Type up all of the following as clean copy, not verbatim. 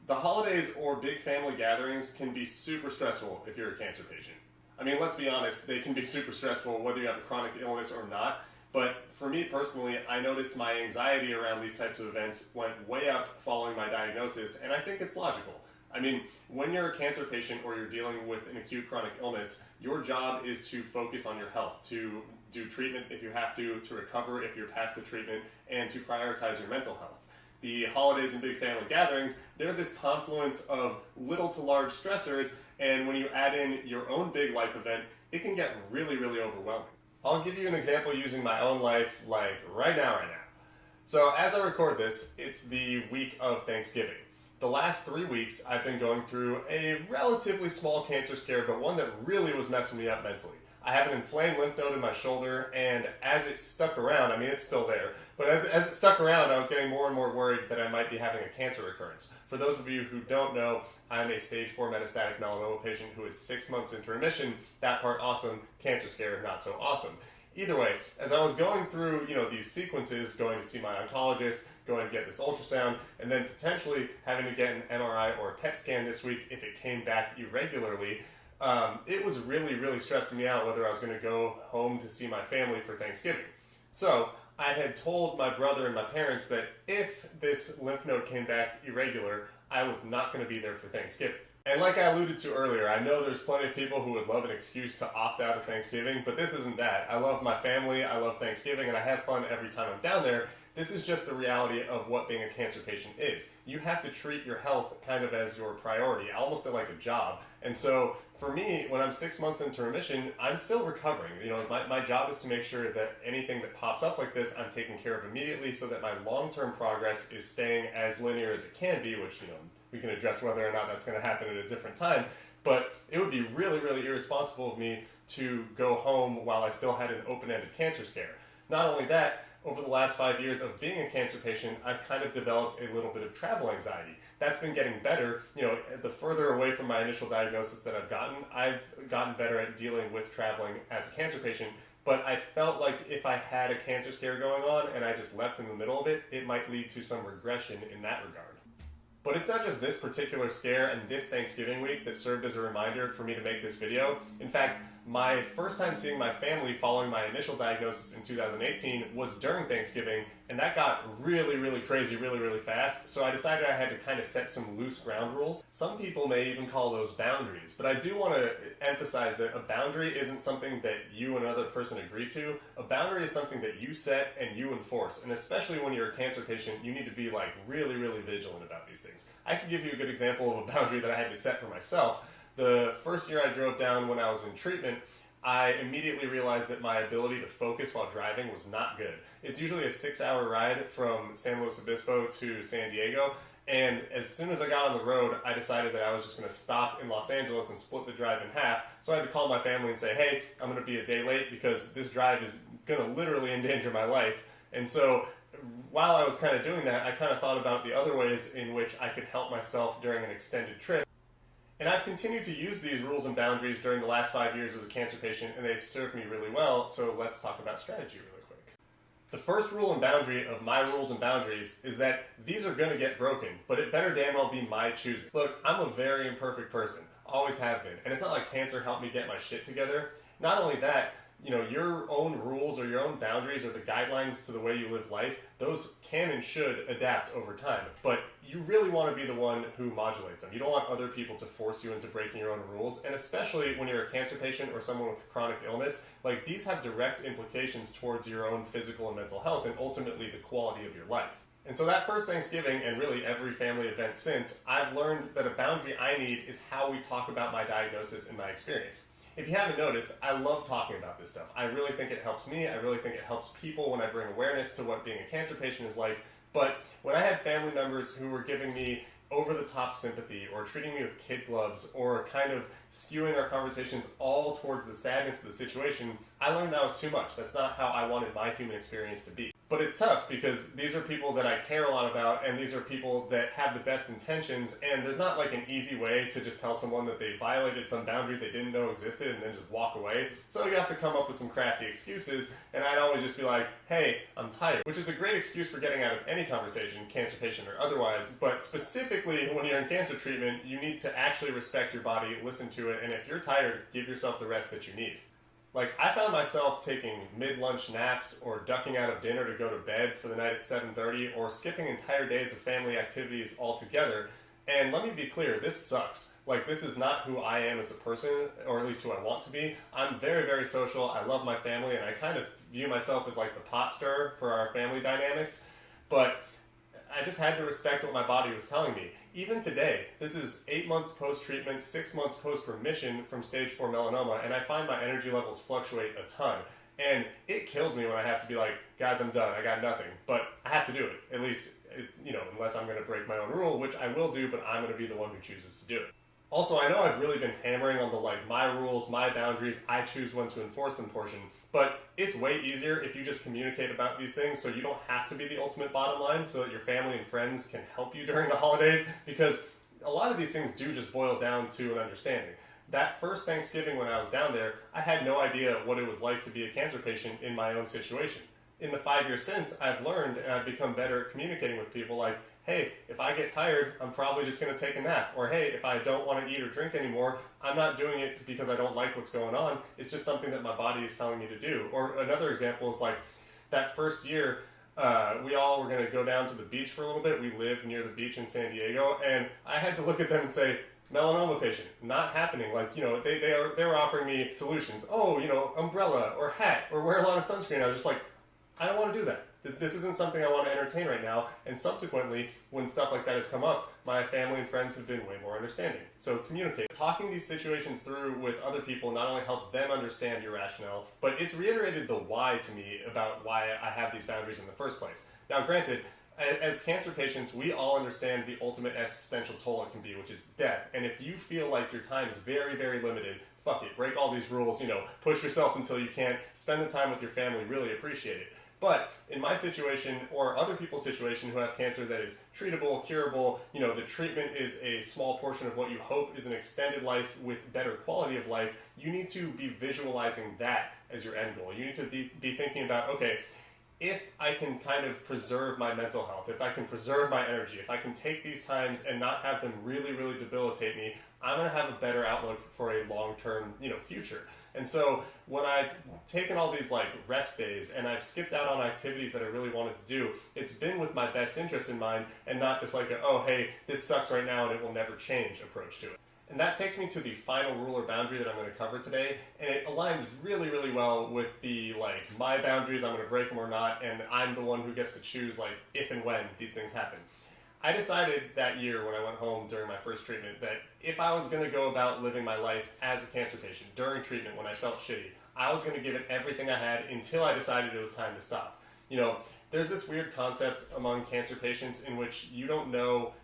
The holidays or big family gatherings can be super stressful if you're a cancer patient. I mean, let's be honest, they can be super stressful whether you have a chronic illness or not. But for me personally, I noticed my anxiety around these types of events went way up following my diagnosis, and I think it's logical. I mean, when you're a cancer patient or you're dealing with an acute chronic illness, your job is to focus on your health, to do treatment if you have to recover if you're past the treatment, and to prioritize your mental health. The holidays and big family gatherings, they're this confluence of little to large stressors, and when you add in your own big life event, it can get really, really overwhelming. I'll give you an example using my own life, like right now. So as I record this, it's the week of Thanksgiving. The last 3 weeks, I've been going through a relatively small cancer scare, but one that really was messing me up mentally. I have an inflamed lymph node in my shoulder, and as it stuck around, I mean, it's still there, but as it stuck around, I was getting more and more worried that I might be having a cancer recurrence. For those of you who don't know, I'm a stage 4 metastatic melanoma patient who is 6 months into remission. That part awesome, cancer scare not so awesome. Either way, as I was going through, these sequences, going to see my oncologist, going to get this ultrasound, and then potentially having to get an MRI or a PET scan this week if it came back irregularly, it was really, really stressing me out whether I was going to go home to see my family for Thanksgiving. So I had told my brother and my parents that if this lymph node came back irregular, I was not going to be there for Thanksgiving. And like I alluded to earlier, I know there's plenty of people who would love an excuse to opt out of Thanksgiving, but this isn't that. I love my family, I love Thanksgiving, and I have fun every time I'm down there. This is just the reality of what being a cancer patient is. You have to treat your health kind of as your priority, almost like a job. And so for me, when I'm 6 months into remission, I'm still recovering. My job is to make sure that anything that pops up like this, I'm taking care of immediately so that my long-term progress is staying as linear as it can be, which, we can address whether or not that's going to happen at a different time. But it would be really, really irresponsible of me to go home while I still had an open-ended cancer scare. Not only that, over the last 5 years of being a cancer patient, I've kind of developed a little bit of travel anxiety. That's been getting better. The further away from my initial diagnosis that I've gotten better at dealing with traveling as a cancer patient. But I felt like if I had a cancer scare going on and I just left in the middle of it, it might lead to some regression in that regard. But it's not just this particular scare and this Thanksgiving week that served as a reminder for me to make this video. In fact, my first time seeing my family following my initial diagnosis in 2018 was during Thanksgiving, and that got really, really crazy really, really fast, so I decided I had to kind of set some loose ground rules. Some people may even call those boundaries, but I do want to emphasize that a boundary isn't something that you and another person agree to. A boundary is something that you set and you enforce, and especially when you're a cancer patient, you need to be really, really vigilant about these things. I can give you a good example of a boundary that I had to set for myself. The first year I drove down when I was in treatment, I immediately realized that my ability to focus while driving was not good. It's usually a 6-hour ride from San Luis Obispo to San Diego, and as soon as I got on the road, I decided that I was just going to stop in Los Angeles and split the drive in half. So I had to call my family and say, hey, I'm going to be a day late because this drive is going to literally endanger my life. And so while I was kind of doing that, I kind of thought about the other ways in which I could help myself during an extended trip. And I've continued to use these rules and boundaries during the last 5 years as a cancer patient, and they've served me really well, so let's talk about strategy really quick. The first rule and boundary of my rules and boundaries is that these are going to get broken, but it better damn well be my choosing. Look, I'm a very imperfect person, always have been, and it's not like cancer helped me get my shit together. Not only that, your own rules or your own boundaries or the guidelines to the way you live life, those can and should adapt over time. But you really want to be the one who modulates them. You don't want other people to force you into breaking your own rules. And especially when you're a cancer patient or someone with chronic illness, these have direct implications towards your own physical and mental health and ultimately the quality of your life. And so that first Thanksgiving, and really every family event since, I've learned that a boundary I need is how we talk about my diagnosis and my experience. If you haven't noticed, I love talking about this stuff. I really think it helps me. I really think it helps people when I bring awareness to what being a cancer patient is like. But when I had family members who were giving me over-the-top sympathy or treating me with kid gloves or kind of skewing our conversations all towards the sadness of the situation, I learned that was too much. That's not how I wanted my human experience to be. But it's tough because these are people that I care a lot about, and these are people that have the best intentions, and there's not like an easy way to just tell someone that they violated some boundary they didn't know existed and then just walk away. So you have to come up with some crafty excuses, and I'd always just be like, hey, I'm tired, which is a great excuse for getting out of any conversation, cancer patient or otherwise, but specifically when you're in cancer treatment, you need to actually respect your body, listen to it, and if you're tired, give yourself the rest that you need. Like, I found myself taking mid-lunch naps or ducking out of dinner to go to bed for the night at 7:30 or skipping entire days of family activities altogether. And let me be clear, this sucks. Like, this is not who I am as a person, or at least who I want to be. I'm very, very social. I love my family, and I kind of view myself as like the pot stirrer for our family dynamics. But I just had to respect what my body was telling me. Even today, this is 8 months post-treatment, 6 months post-remission from stage 4 melanoma, and I find my energy levels fluctuate a ton. And it kills me when I have to be like, guys, I'm done, I got nothing. But I have to do it, at least, unless I'm going to break my own rule, which I will do, but I'm going to be the one who chooses to do it. Also, I know I've really been hammering on the my rules, my boundaries, I choose when to enforce them portion, but it's way easier if you just communicate about these things so you don't have to be the ultimate bottom line, so that your family and friends can help you during the holidays, because a lot of these things do just boil down to an understanding. That first Thanksgiving when I was down there, I had no idea what it was like to be a cancer patient in my own situation. In the 5 years since, I've learned and I've become better at communicating with people like, hey, if I get tired, I'm probably just going to take a nap. Or hey, if I don't want to eat or drink anymore, I'm not doing it because I don't like what's going on. It's just something that my body is telling me to do. Or another example is like that first year, we all were going to go down to the beach for a little bit. We live near the beach in San Diego. And I had to look at them and say, melanoma patient, not happening. Like, they were offering me solutions. Oh, umbrella or hat or wear a lot of sunscreen. I was just like, I don't want to do that. This isn't something I want to entertain right now. And subsequently, when stuff like that has come up, my family and friends have been way more understanding. So communicate. Talking these situations through with other people not only helps them understand your rationale, but it's reiterated the why to me about why I have these boundaries in the first place. Now, granted, as cancer patients, we all understand the ultimate existential toll it can be, which is death. And if you feel like your time is very, very limited, fuck it. Break all these rules, push yourself until you can't. Spend the time with your family, really appreciate it. But in my situation, or other people's situation who have cancer that is treatable, curable, the treatment is a small portion of what you hope is an extended life with better quality of life, you need to be visualizing that as your end goal. You need to be thinking about, okay, if I can kind of preserve my mental health, if I can preserve my energy, if I can take these times and not have them really, really debilitate me, I'm going to have a better outlook for a long-term, future. And so when I've taken all these rest days and I've skipped out on activities that I really wanted to do, it's been with my best interest in mind and not just like oh, hey, this sucks right now and it will never change approach to it. And that takes me to the final rule or boundary that I'm going to cover today, and it aligns really, really well with the my boundaries, I'm going to break them or not, and I'm the one who gets to choose if and when these things happen. I decided that year when I went home during my first treatment that if I was going to go about living my life as a cancer patient during treatment when I felt shitty, I was going to give it everything I had until I decided it was time to stop. There's this weird concept among cancer patients in which you don't know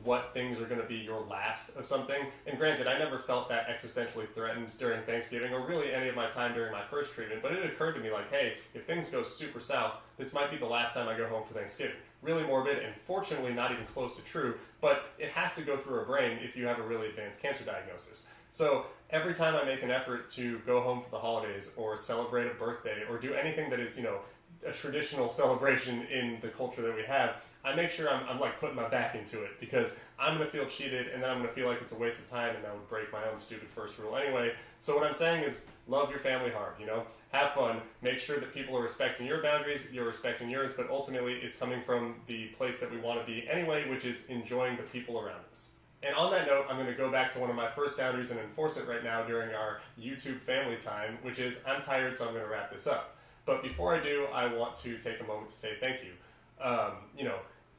what things are going to be your last of something. And granted, I never felt that existentially threatened during Thanksgiving or really any of my time during my first treatment, but it occurred to me hey, if things go super south, this might be the last time I go home for Thanksgiving. Really morbid and fortunately not even close to true, but it has to go through a brain if you have a really advanced cancer diagnosis. So every time I make an effort to go home for the holidays or celebrate a birthday or do anything that is, a traditional celebration in the culture that we have, I make sure I'm putting my back into it because I'm going to feel cheated and then I'm going to feel like it's a waste of time and that would break my own stupid first rule anyway. So what I'm saying is love your family hard, have fun, make sure that people are respecting your boundaries, you're respecting yours, but ultimately it's coming from the place that we want to be anyway, which is enjoying the people around us. And on that note, I'm going to go back to one of my first boundaries and enforce it right now during our YouTube family time, which is I'm tired, so I'm going to wrap this up. But before I do, I want to take a moment to say thank you.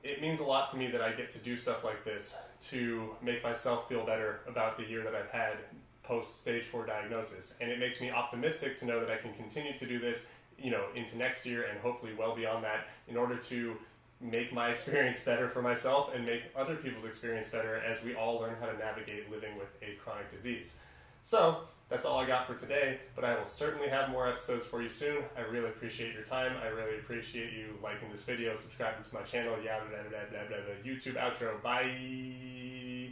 It means a lot to me that I get to do stuff like this to make myself feel better about the year that I've had post-stage 4 diagnosis. And it makes me optimistic to know that I can continue to do this, into next year and hopefully well beyond that in order to make my experience better for myself and make other people's experience better as we all learn how to navigate living with a chronic disease. So, That's all I got for today, but I will certainly have more episodes for you soon. I really appreciate your time. I really appreciate you liking this video, subscribing to my channel, YouTube outro. Bye.